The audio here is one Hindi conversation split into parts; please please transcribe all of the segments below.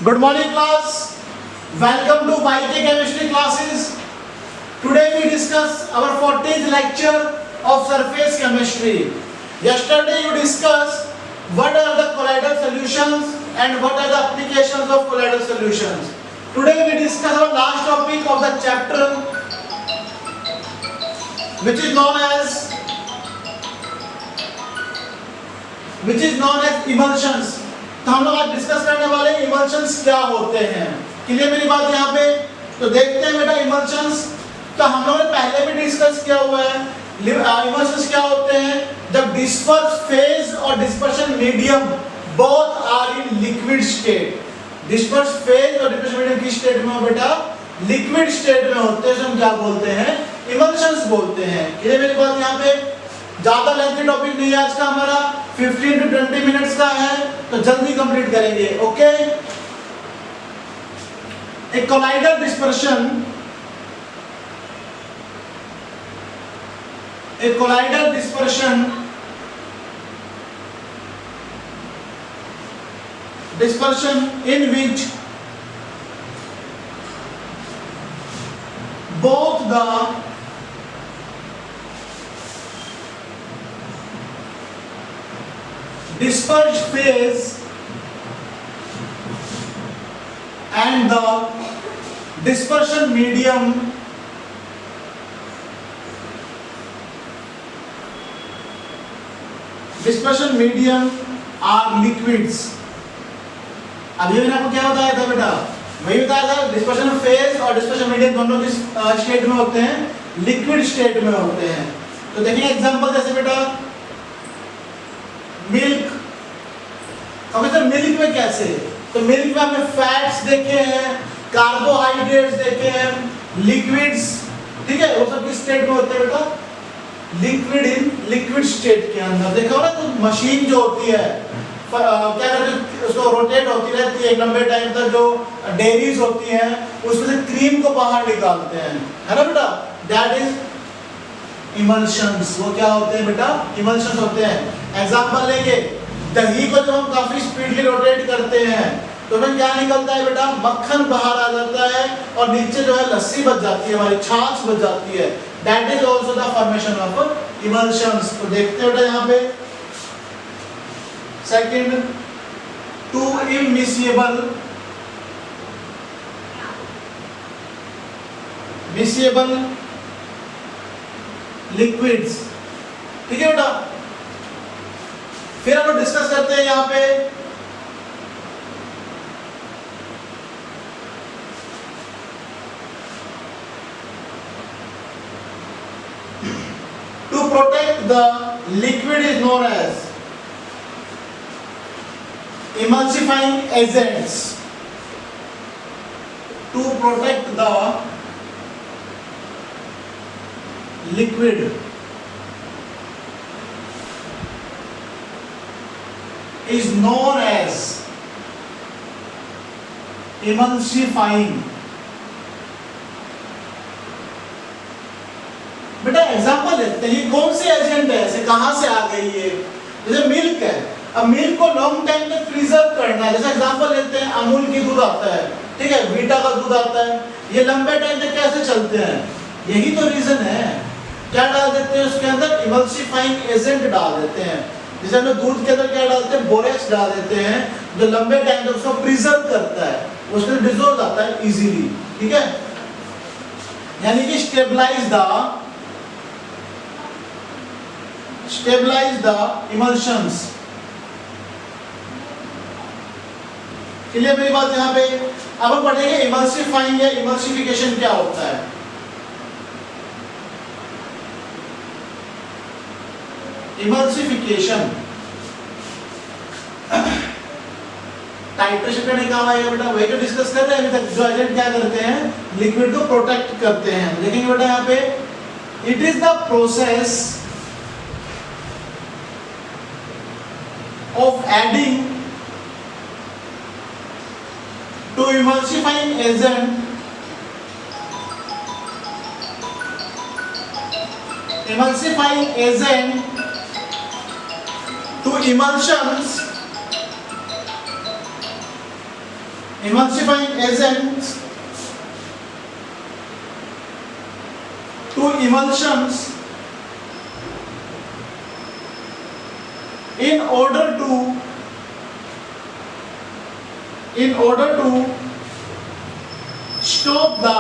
Good morning class. Welcome to YK chemistry classes. Today we discuss our 14th lecture of surface chemistry. Yesterday you discussed what are the colloidal solutions and what are the applications of colloidal solutions. Today we discuss our last topic of the chapter, which is known as emulsions. तो हम लोग आज डिस्कस करने वाले हैं इमल्शंस क्या होते हैं। क्लियर मेरी बात यहाँ पे? तो देखते हैं बेटा इमल्शंस। तो हम लोगों ने पहले भी डिस्कस किया हुआ है। इमल्शंस क्या होते हैं? जब डिस्पर्स फेज और dispersion medium both are in liquid state. Disperse phase और डिस्पर्शन मीडियम किस स्टेट में हो बेटा? लिक्विड स्टेट में होते हैं। हम क्या बोलते हैं? इमल्शंस बोलते हैं। क्लियर मेरी बात यहाँ पे? ज्यादा लेंथी टॉपिक नहीं है आज का, हमारा 15 to 20 मिनट्स का है, तो जल्दी कंप्लीट करेंगे। ओके, एक colloidal dispersion, dispersion in which both the dispersed phase and the dispersion medium are liquids। अभी मैंने आपको क्या बताया था बेटा? वही बताया था, डिस्पर्शन फेज और डिस्पर्शन मीडियम दोनों किस स्टेट में होते हैं? लिक्विड स्टेट में होते हैं। तो देखिए एग्जांपल जैसे बेटा मिल्क। अब सर मिल्क में कैसे? तो मिल्क में हमने फैट्स देखे हैं, कार्बोहाइड्रेट्स देखे हैं, लिक्विड्स, ठीक है, वो सब किस स्टेट में होते हैं बेटा? लिक्विड स्टेट के अंदर। देखा होगा तो मशीन जो होती है क्या करते हैं, उसको रोटेट होती रहती है एक लंबे टाइम तक। जो डेयरीज होती हैं उसमें से क्रीम को बाहर निकालते हैं, है ना बेटा? That is emulsions. वो क्या होते हैं बेटा? इमल्शंस होते हैं। एग्जांपल लेंगे, दही को जब हम काफी स्पीडली रोटेट करते हैं तो फिर क्या निकलता है बेटा? मक्खन बाहर आ जाता है और नीचे जो है लस्सी बच जाती है, हमारी छाछ बच जाती है। That is also the formation of emulsions. तो देखते हैं बेटा यहाँ पे सेकंड, टू मिसिएबल लिक्विड्स, ठीक है बेटा। फिर हम लोग डिस्कस करते हैं यहाँ पे to protect the liquid is known as emulsifying agents। To protect the liquid is known as emulsifying। बेटा एग्जांपल लेते हैं, ये कौन से एजेंट है, ऐसे कहां से आ गई ये? जैसे मिल्क है, अब मिल्क को लॉन्ग टाइम तक प्रिजर्व करना है। जैसे एग्जांपल लेते हैं, अमूल की दूध आता है, ठीक है, वीटा का दूध आता है, ये लंबे टाइम तक कैसे चलते हैं? यही तो रीजन है। क्या डाल देते हैं उसके अंदर? इमल्सिफाइंग एजेंट डाल देते हैं। जैसे हम लोग दूध के अंदर क्या डालते हैं? बोरेक्स डाल देते हैं, जो लंबे टाइम तक उसको प्रिजर्व करता है, उसमें डिसॉल्व जाता है इजीली, ठीक है। यानी कि stabilize the emulsions। क्लियर मेरी बात यहाँ पे? अब हम पढ़ेंगे इमल्सिफाइंग या इमल्सिफिकेशन क्या होता है। इमल्सिफिकेशन टाइट्रेशन करने का आएगा बेटा, वही तो डिस्कस कर रहे हैं अभी तक। जो एजेंट क्या करते हैं? लिक्विड को प्रोटेक्ट करते हैं। देखेंगे बेटा यहाँ पे, it is the process of adding to emulsifying agent to emulsifying agents to emulsions in order to stop the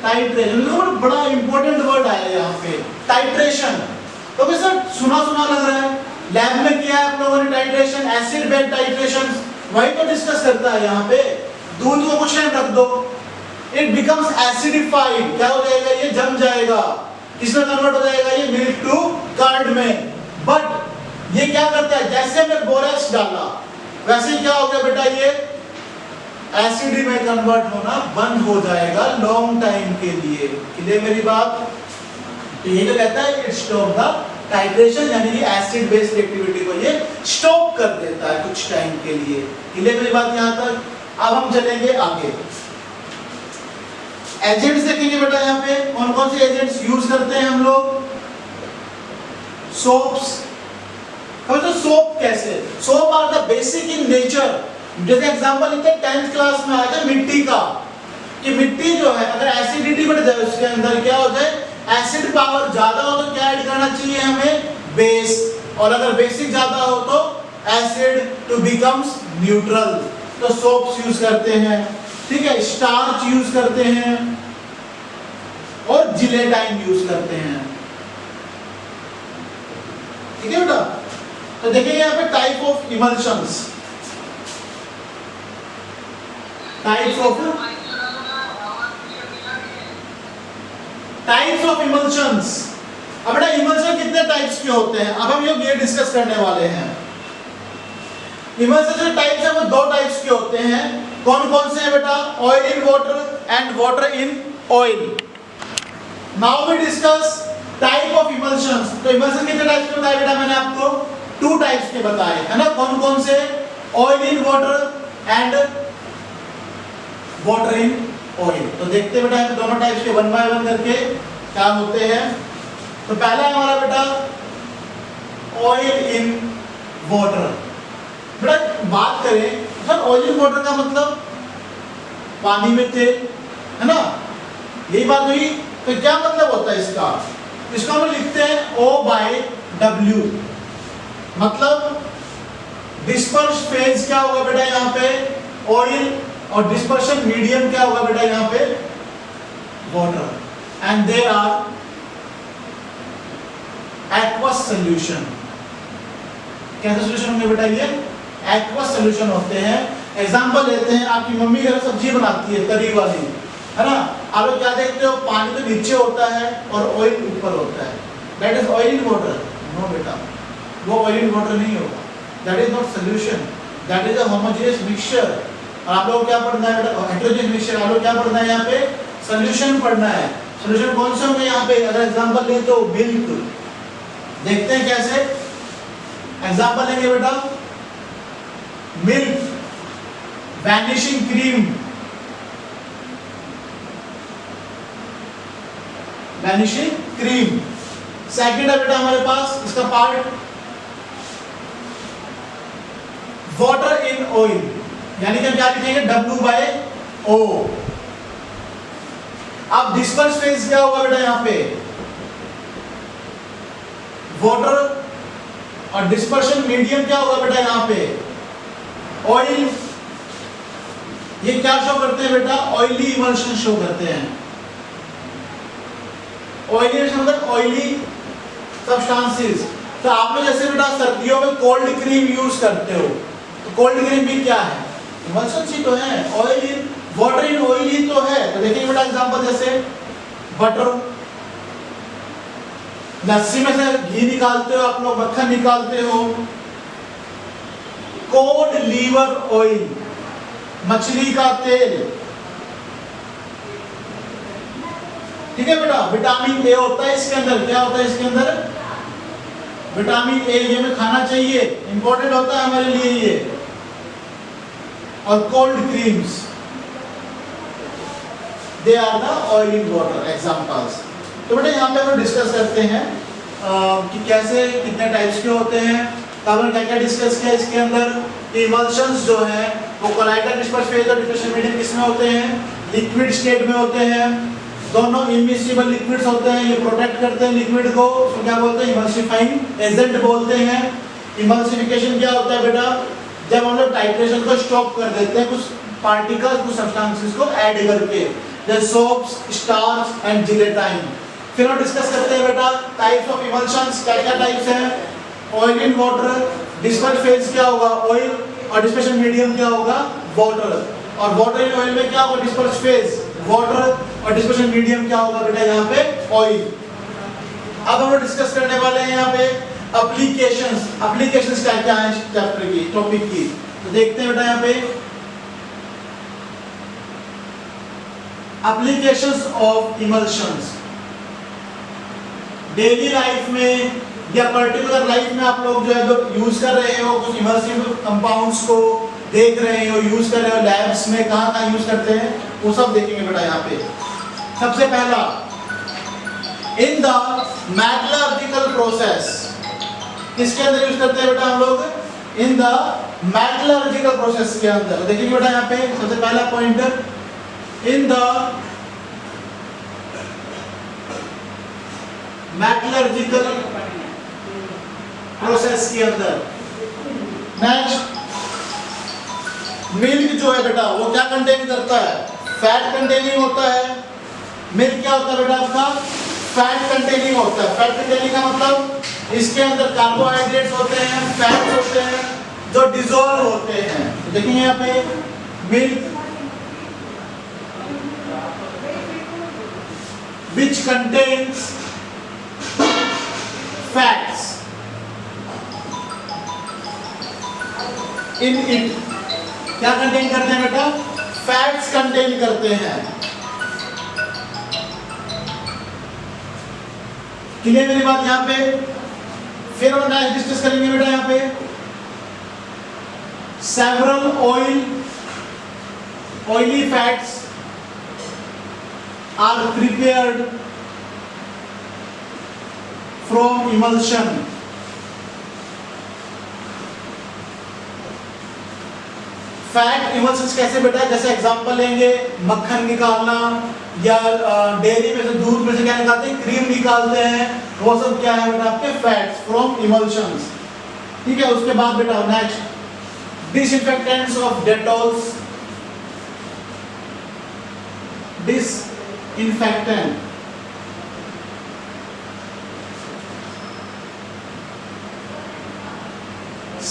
titration. बड़ा इंपॉर्टेंट वर्ड आया यहाँ पे, टाइट्रेशन। तो भाई सर सुना लग रहा है, लैब में किया है आप लोगों ने टाइट्रेशन, एसिड बेस टाइट्रेशन, वही तो डिस्कस करता है यहाँ पे। दूध को कुछ टाइम रख दो, इट बिकम्स एसिडिफाइड, क्या हो जाएगा, ये जम जाएगा, किसमें कन्वर्ट हो जाएगा, ये मिल्क टू कर्ड में। बट ये क्या करता है, जैसे हमने बोरेक्स डाला वैसे ही क्या हो गया बेटा, ये एसिड में कन्वर्ट होना बंद हो जाएगा लॉन्ग टाइम के लिए। क्लियर मेरी बात? तो ये जो कहता है इट स्टॉप द टाइट्रेशन, यानी कि एसिड बेस्ड एक्टिविटी को ये स्टॉप कर देता है कुछ टाइम के लिए। क्लियर मेरी बात यहां तक? अब हम चलेंगे आगे, एजेंट्स देखेंगे बेटा। यहाँ पे कौन कौन से एजेंट्स यूज करते हैं हम लोग? सोप्स। तो सोप कैसे, soap are the basic in nature. जैसे एग्जांपल लेते हैं 10th क्लास में आया था मिट्टी का, कि मिट्टी जो है अगर एसिडिटी बढ़ जाए उसके अंदर क्या हो जाए, एसिड पावर ज्यादा हो तो क्या ऐड करना चाहिए हमें, बेस, और अगर बेसिक ज्यादा हो तो एसिड टू बिकम्स न्यूट्रल। तो सोप्स यूज करते हैं, ठीक है, स्टार्च यूज करते हैं और जिलेटाइन यूज करते हैं। ठीक है बेटा? तो देखिए यहाँ पे type of emulsions, types of emulsions. अब बेटा इमल्शन कितने टाइप्स के होते हैं, अब हम ये डिस्कस करने वाले हैं। इमल्शन जो टाइप्स है वो दो टाइप्स के होते हैं। कौन कौन से हैं बेटा? Oil in water and water in oil. Now we discuss type of emulsions. तो इमल्शन कितने टाइप्स के बताए बेटा मैंने आपको? 2 टाइप्स के बताए, है ना? कौन कौन से? Oil in water and water in oil. तो देखते हैं बेटा हम दोनों टाइप्स के 1 बाय 1 करके क्या होते हैं। तो पहला है हमारा बेटा ऑयल इन वाटर। बेटा बात करें सर ऑयल इन वाटर का मतलब पानी में तेल, है ना, यही बात हुई। तो क्या मतलब होता है इसका? इसको हम लिखते हैं O/W, मतलब डिस्पर्स फेज क्या होगा बेटा यहाँ पे, ऑयल, और डिस्पर्शन मीडियम क्या होगा बेटा यहाँ पे, water, and there are aqueous solution. कैसे सॉल्यूशन होंगे बेटा? ये एक्वस सॉल्यूशन होते हैं। एग्जांपल लेते हैं, आपकी मम्मी घर सब्जी बनाती है तरी वाली, है ना, आप लोग क्या देखते हो, पानी तो नीचे होता है और ऑयल ऊपर होता है, that is oil in water. No बेटा, वो ऑयल इन वाटर नहीं होगा, that is not solution, that is a homogeneous mixture. और आप लोग क्या पढ़ना है बेटा? Heterogeneous mixture. आप लोग क्या पढ़ना है यहाँ पे? सॉल्यूशन पढ़ना है। सॉल्यूशन कौन से होंगे यहाँ पे? अगर एग्जांपल लें तो मिल्क, देखते हैं कैसे। एग्जांपल लेंगे बेटा, milk, vanishing cream, vanishing cream. Second है बेटा हमारे पास इसका पार्ट वाटर इन ऑयल, यानी कि हम क्या लिखेंगे, W/O। अब डिस्पर्स फेज क्या होगा बेटा यहाँ पे, वाटर, और डिस्पर्शन मीडियम क्या होगा बेटा यहाँ पे, ऑयल। ये क्या शो करते हैं बेटा? ऑयली इमल्शन शो करते हैं। ऑयली मतलब ऑयली सब्सटेंसेस। तो आप लोग जैसे बेटा सर्दियों में कोल्ड क्रीम यूज करते हो, तो कोल्ड क्रीम भी क्या है, इमल्शन ही तो है, oil in water in oil ही तो है। तो देखिए बेटा एग्जांपल जैसे बटर, लस्सी में से घी निकालते हो आप लोग, मक्खन निकालते हो। कोड लीवर ऑयल, मछली का तेल, ठीक है बेटा। विटामिन ए होता है इसके अंदर, क्या होता है इसके अंदर, विटामिन ए, ये हमें खाना चाहिए, इंपॉर्टेंट होता है हमारे लिए ये। और cold creams, they are the oil in water examples. तो बेटा यहाँ पे हम डिस्कस करते हैं कि कैसे कितने टाइप्स के होते हैं, तो हमने क्या क्या डिस्कस किया इसके अंदर। इमल्शंस जो है वो कोलाइडल डिस्पर्स फेज और डिस्पर्शन मीडियम किसमें होते हैं? लिक्विड स्टेट में होते हैं। दोनों इमिसिबल लिक्विड्स होते हैं, ये प्रोटेक्ट करते हैं लिक्विड को, उसको क्या बोलते हैं? इमल्सिफाइंग एजेंट बोलते हैं। इमल्सिफिकेशन क्या होता है बेटा? जब हम लोग टाइट्रेशन को स्टॉप कर देते हैं कुछ पार्टिकल्स, कुछ सब्सटेंसेस को ऐड करके, जैसे सोप्स, स्टार्च एंड जिलेटाइन। फिर हम डिस्कस करते हैं बेटा टाइप्स ऑफ इमल्शंस, क्या क्या टाइप्स हैं? Oil in water, disperse phase क्या होगा? ऑयल, और डिस्पर्शन मीडियम क्या होगा? वाटर। और वाटर इन ऑयल में क्या होगा? डिस्पर्स फेज वाटर, और डिस्पर्शन मीडियम क्या होगा बेटा? यहाँ पे ऑयल। अब हम लोग डिस्कस करने वाले हैं यहाँ पे एप्लीकेशंस। एप्लीकेशंस क्या क्या है चैप्टर की, टॉपिक की, तो देखते हैं बेटा यहाँ पे applications of emulsions. Daily life में या पर्टिकुलर लाइफ में आप लोग जो है जो यूज कर रहे हो, कुछ इमल्सिव कंपाउंड्स को देख रहे हो, यूज कर रहे हो लैब्स में, कहाँ यूज करते हैं वो सब देखेंगे बेटा यहाँ पे। सबसे पहला, इन द मेटलर्जिकल प्रोसेस, किसके अंदर यूज करते हैं बेटा हम लोग? इन द मेटलर्जिकल प्रोसेस के अंदर। देखिए बेटा यहाँ पे सबसे पहला pointer, in the metallurgical process के अंदर। नेक्स्ट, मिल्क जो है बेटा वो क्या कंटेन करता है? फैट कंटेनिंग होता है। मिल्क क्या होता है बेटा आपका? फैट कंटेनिंग होता है। फैट कंटेनिंग का मतलब इसके अंदर कार्बोहाइड्रेट्स होते हैं, फैट्स होते हैं जो डिसॉल्व होते हैं। तो देखिए यहाँ पे milk which contains fats in it, क्या कंटेन करते हैं बेटा? फैट्स कंटेन करते हैं। क्लियर मेरी बात यहाँ पे? फिर हम नेक्स्ट डिस्कस करेंगे बेटा यहाँ पे several oily fats are prepared from emulsion। Fat emulsions कैसे बेटा? जैसे एग्जांपल लेंगे, मक्खन निकालना या डेयरी में से दूध में से क्या निकालते हैं? क्रीम निकालते हैं, वो सब क्या है बेटा? आपके फैट्स फ्रॉम इमल्शंस। ठीक है, उसके बाद बेटा next, disinfectants of Dettols, disinfectant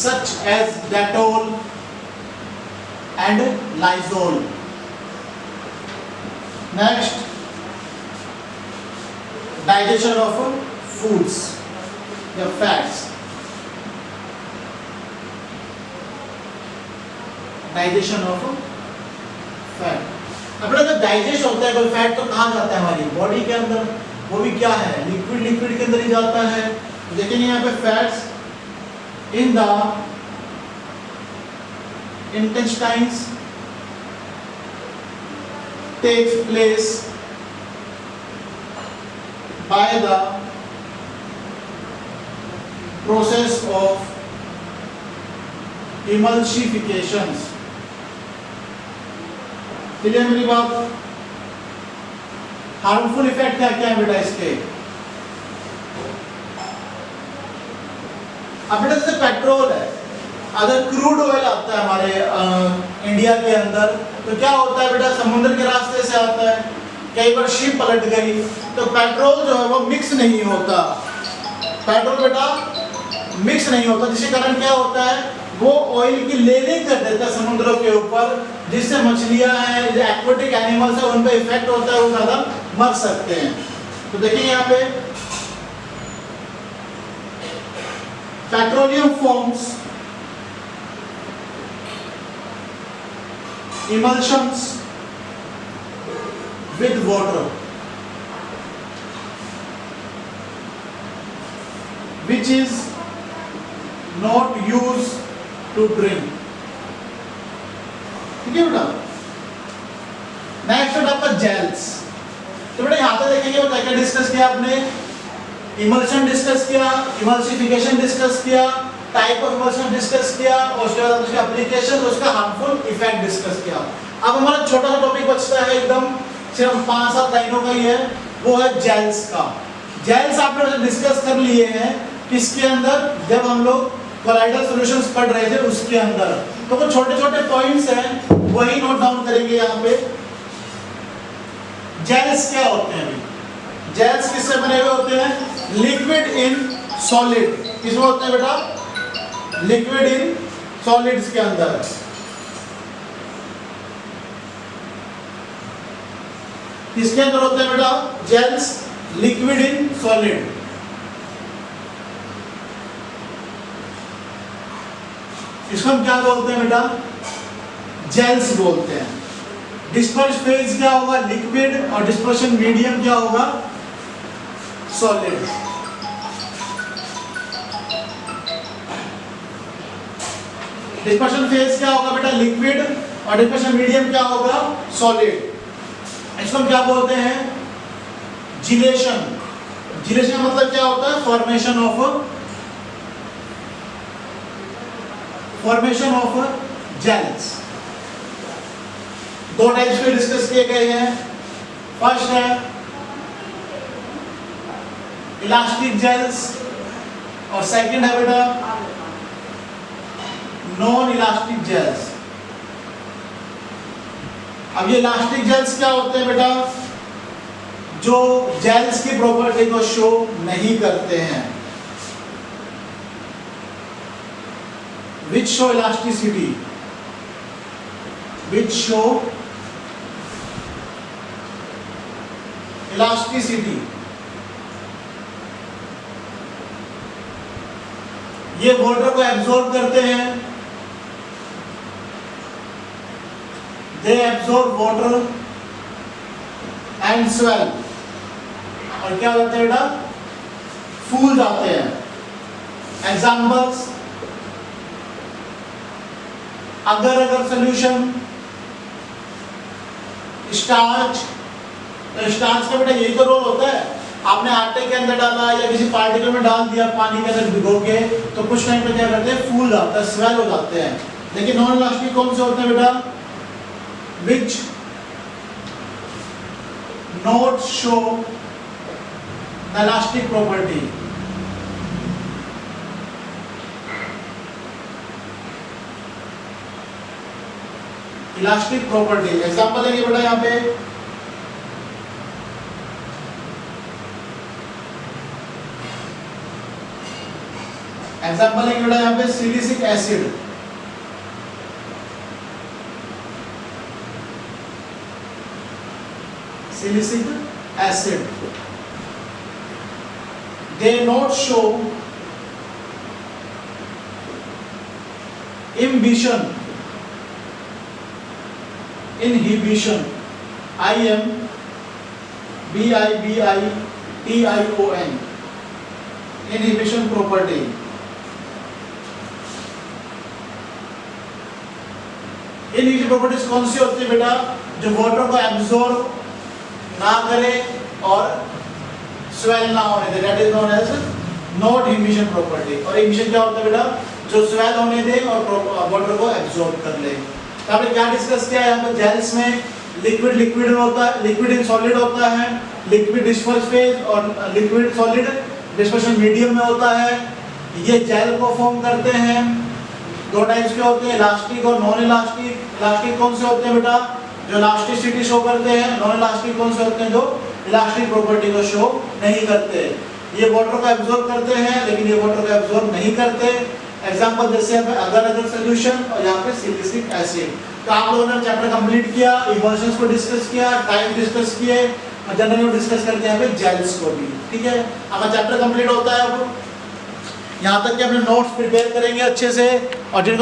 such as Dettol and Lysol। Next, digestion of foods या fats, digestion of fat। अब जब डाइजेस्ट होता है कोई फैट तो कहाँ जाता है? हमारी बॉडी के अंदर। वो भी क्या है? लिक्विड के अंदर ही जाता है। देखेंगे यहाँ पे fats in the intestines takes place by the process of emulsifications. Clear मेरी बात? हार्मफुल इफेक्ट क्या क्या है बेटा इसके? अब बेटा जैसे पेट्रोल है, अगर क्रूड ऑयल आता है हमारे इंडिया के अंदर तो क्या होता है बेटा? समुद्र के रास्ते से आता है, कई बार शिप पलट गई तो पेट्रोल जो है वो मिक्स नहीं होता। पेट्रोल बेटा मिक्स नहीं होता, जिसके कारण क्या होता है? वो ऑयल की लेयरिंग कर देता है समुद्रों के ऊपर, जिससे मछलियां हैं, एक्वेटिक एनिमल्स है, उन पे इफेक्ट होता है, वो ज्यादा मर सकते हैं। तो देखिए यहाँ पे petroleum forms emulsions with water which is not used to drink। ठीक है बेटा? नेक्स्ट है आपका जेल्स। तो बेटा यहाँ पे देखेंगे क्या क्या डिस्कस किया आपने? इमल्शन डिस्कस किया, इमल्सिफिकेशन डिस्कस किया, टाइप ऑफ इमल्शन डिस्कस किया और उसके बाद उसका एप्लीकेशन, उसका हार्मफुल इफेक्ट डिस्कस किया। अब हमारा छोटा सा टॉपिक बचता है एकदम सिर्फ 5-7 लाइनों का ही है, वो है जेल्स का। जेल्स आपने डिस्कस कर लिए हैं किसके अंदर, जब हम लोग कोलाइडल सॉल्यूशंस पढ़ रहे थे उसके अंदर। तो कुछ छोटे छोटे पॉइंट्स हैं वही नोट डाउन करेंगे यहाँ पे। जेल्स क्या होते हैं अभी? जेल्स किससे बने हुए होते हैं? Liquid in solid. किसमें होते हैं बेटा? लिक्विड इन सॉलिड्स के अंदर। किसके अंदर होते हैं बेटा जेल्स? Liquid in solid. इसको हम क्या बोलते हैं बेटा? जेल्स बोलते हैं। डिस्पर्स फेज क्या होगा? लिक्विड, और डिस्पर्शन मीडियम क्या होगा? सॉलिड। डिस्पर्शन फेज क्या होगा बेटा? लिक्विड, और डिस्पर्शन मीडियम क्या होगा? सॉलिड। इसको हम क्या बोलते हैं? जिलेशन। जिलेशन का मतलब क्या होता है? Formation of gels. दो टाइप्स के डिस्कस किए गए हैं। फर्स्ट है इलास्टिक जेल्स, और सेकंड है बेटा नॉन इलास्टिक जेल्स। अब ये इलास्टिक जेल्स क्या होते हैं बेटा? जो जेल्स की प्रॉपर्टी को शो नहीं करते हैं, which show elasticity, which show elasticity। ये वाटर को एब्जॉर्ब करते हैं, they absorb water and swell, और क्या होते हैं बेटा? फूल जाते हैं। एग्जाम्पल्स, अगर सोल्यूशन स्टार्च, तो स्टार्च का बेटा यही तो रोल होता है। आपने आटे के अंदर डाला या किसी पार्टिकल में डाल दिया पानी के अंदर भिगो के, तो कुछ टाइम पे क्या करते हैं? फूल जाता है, स्वेल हो जाते हैं। लेकिन नॉन इलास्टिक कौन से होते हैं बेटा? which not show the elastic property। Elastic property example देंगे बेटा यहाँ पे। एग्जांपल देंगे बेटा यहाँ पे silicic acid. Silicic acid, they not show inhibition, IMBIBITION, inhibition property। Inhibition properties कौन सी होती है बेटा? जो वाटर को एब्जॉर्ब ना करे और स्वेल ना होने दे, that is known as not emission property. और इमिशन क्या होता है बेटा? जो स्वेल होने दे और वाटर को एब्जॉर्ब कर ले। तो आपने क्या डिस्कस किया यहाँ पे? जेल्स में लिक्विड होता है, लिक्विड इन सॉलिड होता है, लिक्विड डिस्पर्स फेज और लिक्विड सॉलिड डिस्पर्शन मीडियम में होता है। ये जेल को फॉर्म करते हैं। दो टाइप्स के होते हैं, इलास्टिक और नॉन इलास्टिक। इलास्टिक कौन से होते हैं बेटा? जो इलास्टिसिटी शो करते हैं। नॉन इलास्टिक कौन से होते हैं? जो इलास्टिक प्रॉपर्टी को शो नहीं करते। ये वाटर को एब्जॉर्ब करते हैं लेकिन ये वाटर को एब्जॉर्ब नहीं करते। एग्जांपल जैसे अगर सॉल्यूशन और यहाँ पे सिलिसिक एसिड। तो आप लोगों ने चैप्टर कंप्लीट किया, इमल्शंस को डिस्कस किया, टाइप डिस्कस किए, और जनरली डिस्कस करते हैं यहाँ पे जेल्स को भी। ठीक है, हमारा चैप्टर कंप्लीट होता है। अब यहाँ तक कि अपने नोट्स प्रिपेयर करेंगे अच्छे से, और जिनको